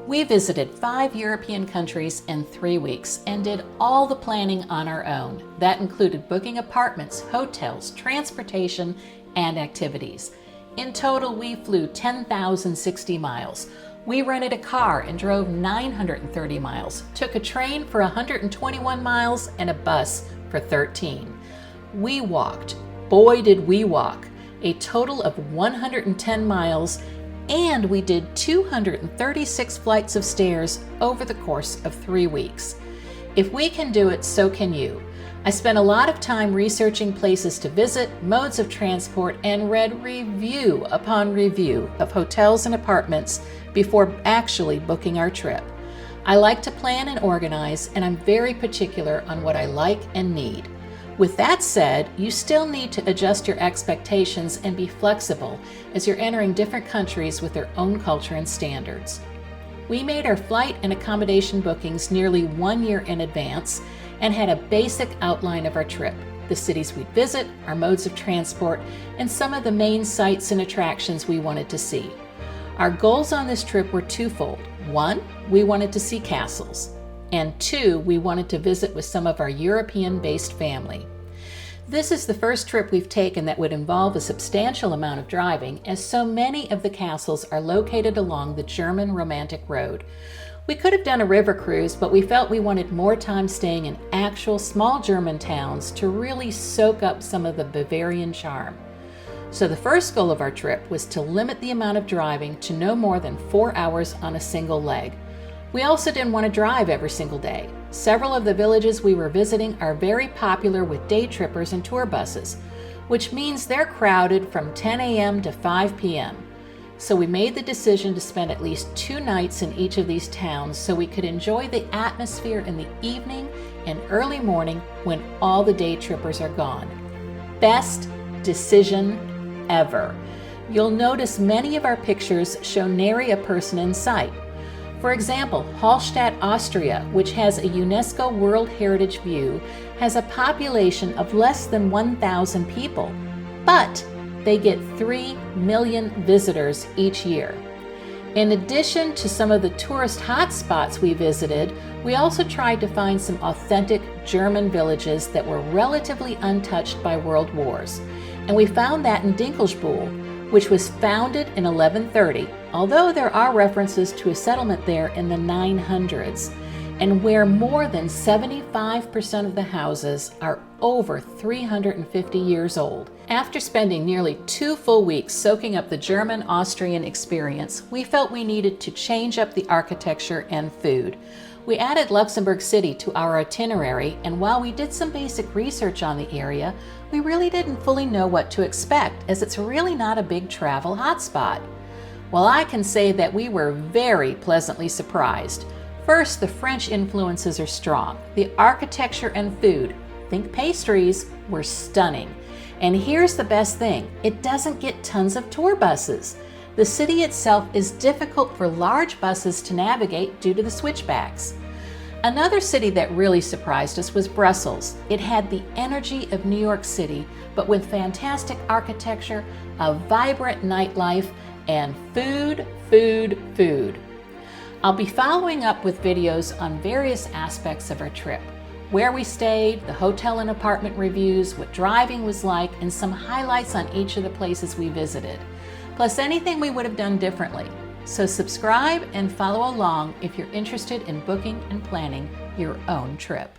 We visited 5 European countries in 3 weeks and did all the planning on our own. That included booking apartments, hotels, transportation, and activities. In total, we flew 10,060 miles. We rented a car and drove 930 miles, took a train for 121 miles, and a bus for 13. We walked, boy did we walk, a total of 110 miles, and we did 236 flights of stairs over the course of 3 weeks. If we can do it, so can you. I spent a lot of time researching places to visit, modes of transport, and read review upon review of hotels and apartments before actually booking our trip. I like to plan and organize, and I'm very particular on what I like and need. With that said, you still need to adjust your expectations and be flexible as you're entering different countries with their own culture and standards. We made our flight and accommodation bookings nearly 1 year in advance and had a basic outline of our trip, the cities we'd visit, our modes of transport, and some of the main sites and attractions we wanted to see. Our goals on this trip were twofold. 1, we wanted to see castles, and 2, we wanted to visit with some of our European-based family. This is the first trip we've taken that would involve a substantial amount of driving, as so many of the castles are located along the German Romantic Road. We could have done a river cruise, but we felt we wanted more time staying in actual small German towns to really soak up some of the Bavarian charm. So the first goal of our trip was to limit the amount of driving to no more than 4 hours on a single leg. We also didn't want to drive every single day. Several of the villages we were visiting are very popular with day trippers and tour buses, which means they're crowded from 10 a.m. to 5 p.m. So we made the decision to spend at least 2 nights in each of these towns so we could enjoy the atmosphere in the evening and early morning when all the day trippers are gone. Best decision ever. You'll notice many of our pictures show nary a person in sight. For example, Hallstatt, Austria, which has a UNESCO World Heritage View, has a population of less than 1,000 people, but they get 3 million visitors each year. In addition to some of the tourist hotspots we visited, we also tried to find some authentic German villages that were relatively untouched by world wars. And we found that in Dinkelsbühl, which was founded in 1130, although there are references to a settlement there in the 900s, and where more than 75% of the houses are over 350 years old. After spending nearly 2 full weeks soaking up the German-Austrian experience, we felt we needed to change up the architecture and food. We added Luxembourg City to our itinerary, and while we did some basic research on the area, we really didn't fully know what to expect, as it's really not a big travel hotspot. Well, I can say that we were very pleasantly surprised. First, the French influences are strong. The architecture and food, think pastries, were stunning. And here's the best thing, it doesn't get tons of tour buses. The city itself is difficult for large buses to navigate due to the switchbacks. Another city that really surprised us was Brussels. It had the energy of New York City, but with fantastic architecture, a vibrant nightlife, and food, food, food. I'll be following up with videos on various aspects of our trip, where we stayed, the hotel and apartment reviews, what driving was like, and some highlights on each of the places we visited, plus anything we would have done differently. So subscribe and follow along if you're interested in booking and planning your own trip.